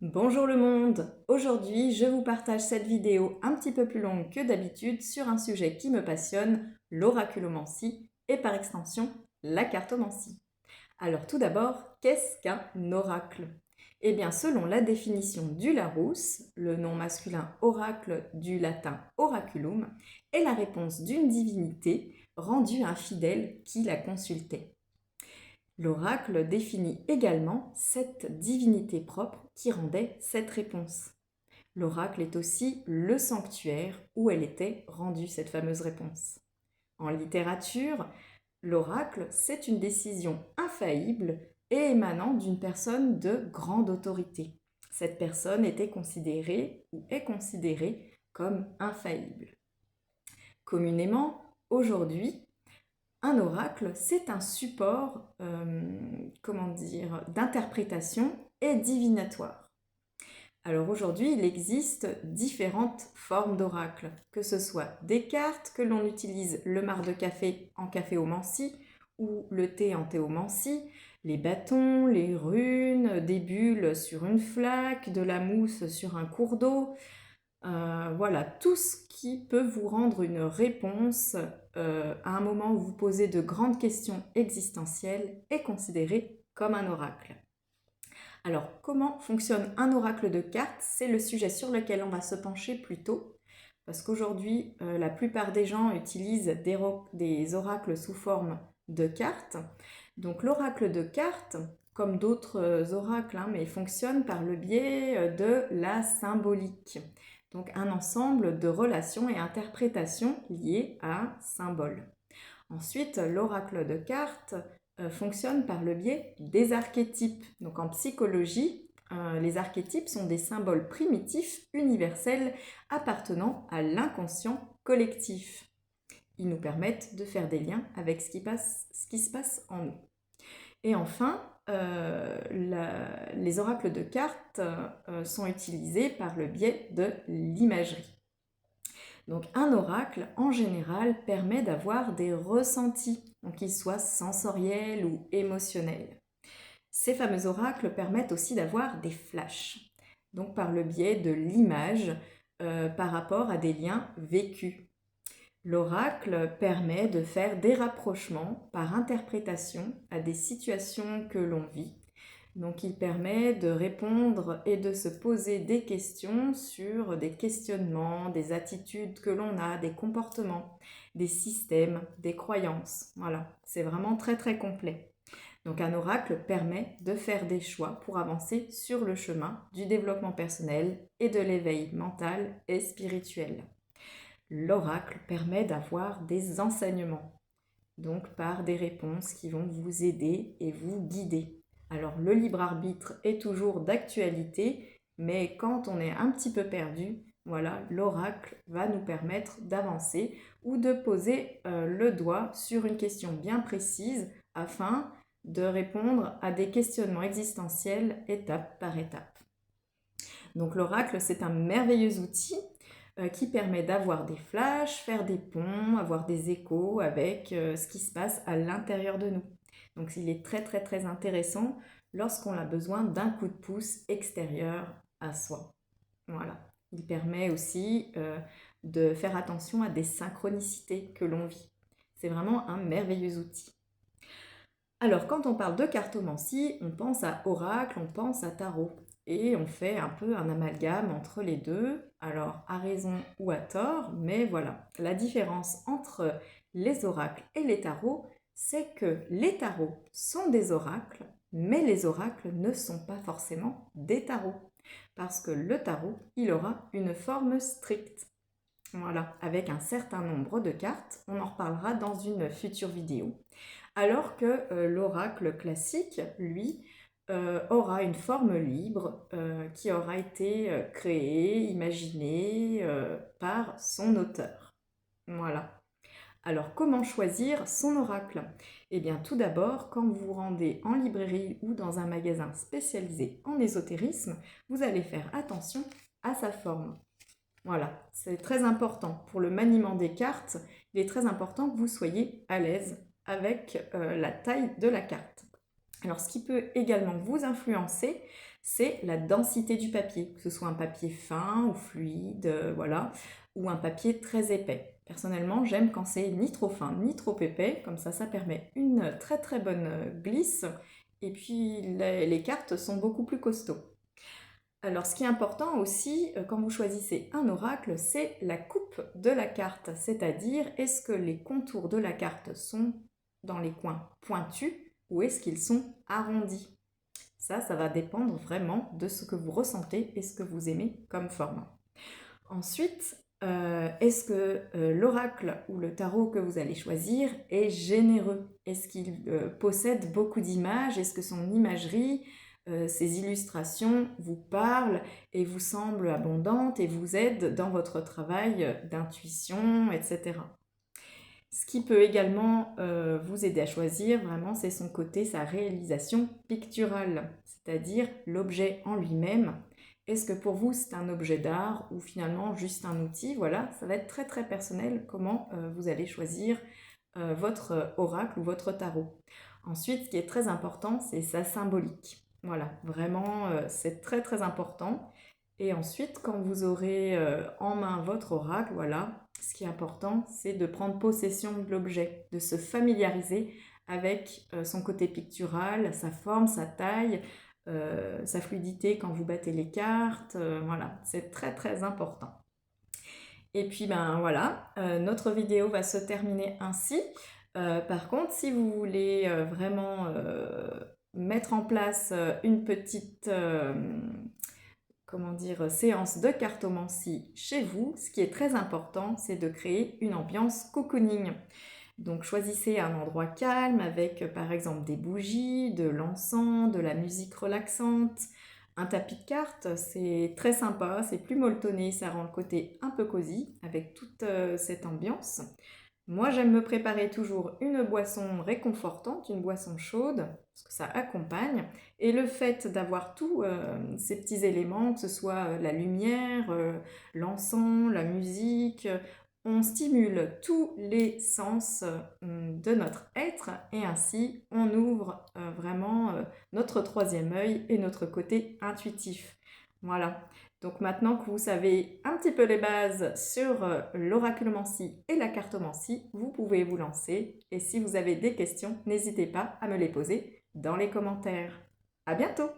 Bonjour le monde! Aujourd'hui, je vous partage cette vidéo un petit peu plus longue que d'habitude sur un sujet qui me passionne, l'oraculomancie et par extension la cartomancie. Alors tout d'abord, qu'est-ce qu'un oracle? Eh bien, selon la définition du Larousse, le nom masculin oracle du latin oraculum est la réponse d'une divinité rendue à un fidèle qui la consultait. L'oracle définit également cette divinité propre qui rendait cette réponse. L'oracle est aussi le sanctuaire où elle était rendue, cette fameuse réponse. En littérature, l'oracle, c'est une décision infaillible et émanant d'une personne de grande autorité. Cette personne était considérée ou est considérée comme infaillible. Communément, aujourd'hui, un oracle, c'est un support, d'interprétation et divinatoire. Alors aujourd'hui, il existe différentes formes d'oracle, que ce soit des cartes que l'on utilise le marc de café en caféomancie ou le thé en théomancie, les bâtons, les runes, des bulles sur une flaque, de la mousse sur un cours d'eau. Voilà, tout ce qui peut vous rendre une réponse à un moment où vous posez de grandes questions existentielles est considéré comme un oracle. Alors, comment fonctionne un oracle de cartes? C'est le sujet sur lequel on va se pencher plus tôt, parce qu'aujourd'hui, la plupart des gens utilisent des oracles sous forme de cartes. Donc l'oracle de cartes, comme d'autres oracles, mais fonctionne par le biais de la symbolique. Donc un ensemble de relations et interprétations liées à un symbole. Ensuite, l'oracle de cartes fonctionne par le biais des archétypes. Donc en psychologie, les archétypes sont des symboles primitifs universels appartenant à l'inconscient collectif. Ils nous permettent de faire des liens avec ce qui se passe en nous. Et enfin, les oracles de cartes sont utilisés par le biais de l'imagerie. Donc un oracle, en général, permet d'avoir des ressentis, donc qu'ils soient sensoriels ou émotionnels. Ces fameux oracles permettent aussi d'avoir des flashs, donc par le biais de l'image par rapport à des liens vécus. L'oracle permet de faire des rapprochements par interprétation à des situations que l'on vit. Donc il permet de répondre et de se poser des questions sur des questionnements, des attitudes que l'on a, des comportements, des systèmes, des croyances. Voilà, c'est vraiment très très complet. Donc un oracle permet de faire des choix pour avancer sur le chemin du développement personnel et de l'éveil mental et spirituel. L'oracle permet d'avoir des enseignements, donc par des réponses qui vont vous aider et vous guider. Alors le libre arbitre est toujours d'actualité, mais quand on est un petit peu perdu, voilà, l'oracle va nous permettre d'avancer ou de poser le doigt sur une question bien précise afin de répondre à des questionnements existentiels étape par étape. Donc l'oracle, c'est un merveilleux outil qui permet d'avoir des flashs, faire des ponts, avoir des échos avec ce qui se passe à l'intérieur de nous. Donc il est très très très intéressant lorsqu'on a besoin d'un coup de pouce extérieur à soi. Voilà. Il permet aussi de faire attention à des synchronicités que l'on vit. C'est vraiment un merveilleux outil. Alors, quand on parle de cartomancie, on pense à oracle, on pense à tarot. Et on fait un peu un amalgame entre les deux, alors à raison ou à tort, mais voilà. La différence entre les oracles et les tarots, c'est que les tarots sont des oracles, mais les oracles ne sont pas forcément des tarots. Parce que le tarot, il aura une forme stricte. Voilà, avec un certain nombre de cartes, on en reparlera dans une future vidéo. Alors que l'oracle classique, lui, aura une forme libre qui aura été créée, imaginée par son auteur. Voilà. Alors, comment choisir son oracle? Eh bien, tout d'abord, quand vous vous rendez en librairie ou dans un magasin spécialisé en ésotérisme, vous allez faire attention à sa forme. Voilà, c'est très important. Pour le maniement des cartes, il est très important que vous soyez à l'aise avec la taille de la carte. Alors, ce qui peut également vous influencer, c'est la densité du papier, que ce soit un papier fin ou fluide, voilà, ou un papier très épais. Personnellement, j'aime quand c'est ni trop fin ni trop épais, comme ça permet une très très bonne glisse, et puis les cartes sont beaucoup plus costauds. Alors, ce qui est important aussi, quand vous choisissez un oracle, c'est la coupe de la carte, c'est-à-dire est-ce que les contours de la carte sont dans les coins pointus ou est-ce qu'ils sont arrondis. Ça va dépendre vraiment de ce que vous ressentez et ce que vous aimez comme format. Ensuite, est-ce que l'oracle ou le tarot que vous allez choisir est généreux? Est-ce qu'il possède beaucoup d'images? Est-ce que son imagerie, ses illustrations vous parlent et vous semblent abondantes et vous aident dans votre travail d'intuition, etc. Ce qui peut également vous aider à choisir, vraiment, c'est son côté, sa réalisation picturale, c'est-à-dire l'objet en lui-même. Est-ce que pour vous c'est un objet d'art ou finalement juste un outil? Voilà, ça va être très très personnel comment vous allez choisir votre oracle ou votre tarot. Ensuite, ce qui est très important, c'est sa symbolique. Voilà, vraiment, c'est très très important. Et ensuite, quand vous aurez en main votre oracle, voilà, ce qui est important, c'est de prendre possession de l'objet, de se familiariser avec son côté pictural, sa forme, sa taille, sa fluidité quand vous battez les cartes. Voilà, c'est très très important. Et puis ben voilà, notre vidéo va se terminer ainsi. Par contre, si vous voulez vraiment mettre en place une petite comment dire, séance de cartomancie chez vous, ce qui est très important, c'est de créer une ambiance cocooning. Donc choisissez un endroit calme avec par exemple des bougies, de l'encens, de la musique relaxante, un tapis de cartes, c'est très sympa, c'est plus molletonné, ça rend le côté un peu cosy avec toute cette ambiance. Moi, j'aime me préparer toujours une boisson réconfortante, une boisson chaude, parce que ça accompagne. Et le fait d'avoir tous ces petits éléments, que ce soit la lumière, l'encens, la musique, on stimule tous les sens de notre être et ainsi on ouvre vraiment notre troisième œil et notre côté intuitif. Voilà. Donc maintenant que vous savez un petit peu les bases sur l'oraculomancie et la cartomancie, vous pouvez vous lancer. Et si vous avez des questions, n'hésitez pas à me les poser dans les commentaires. À bientôt!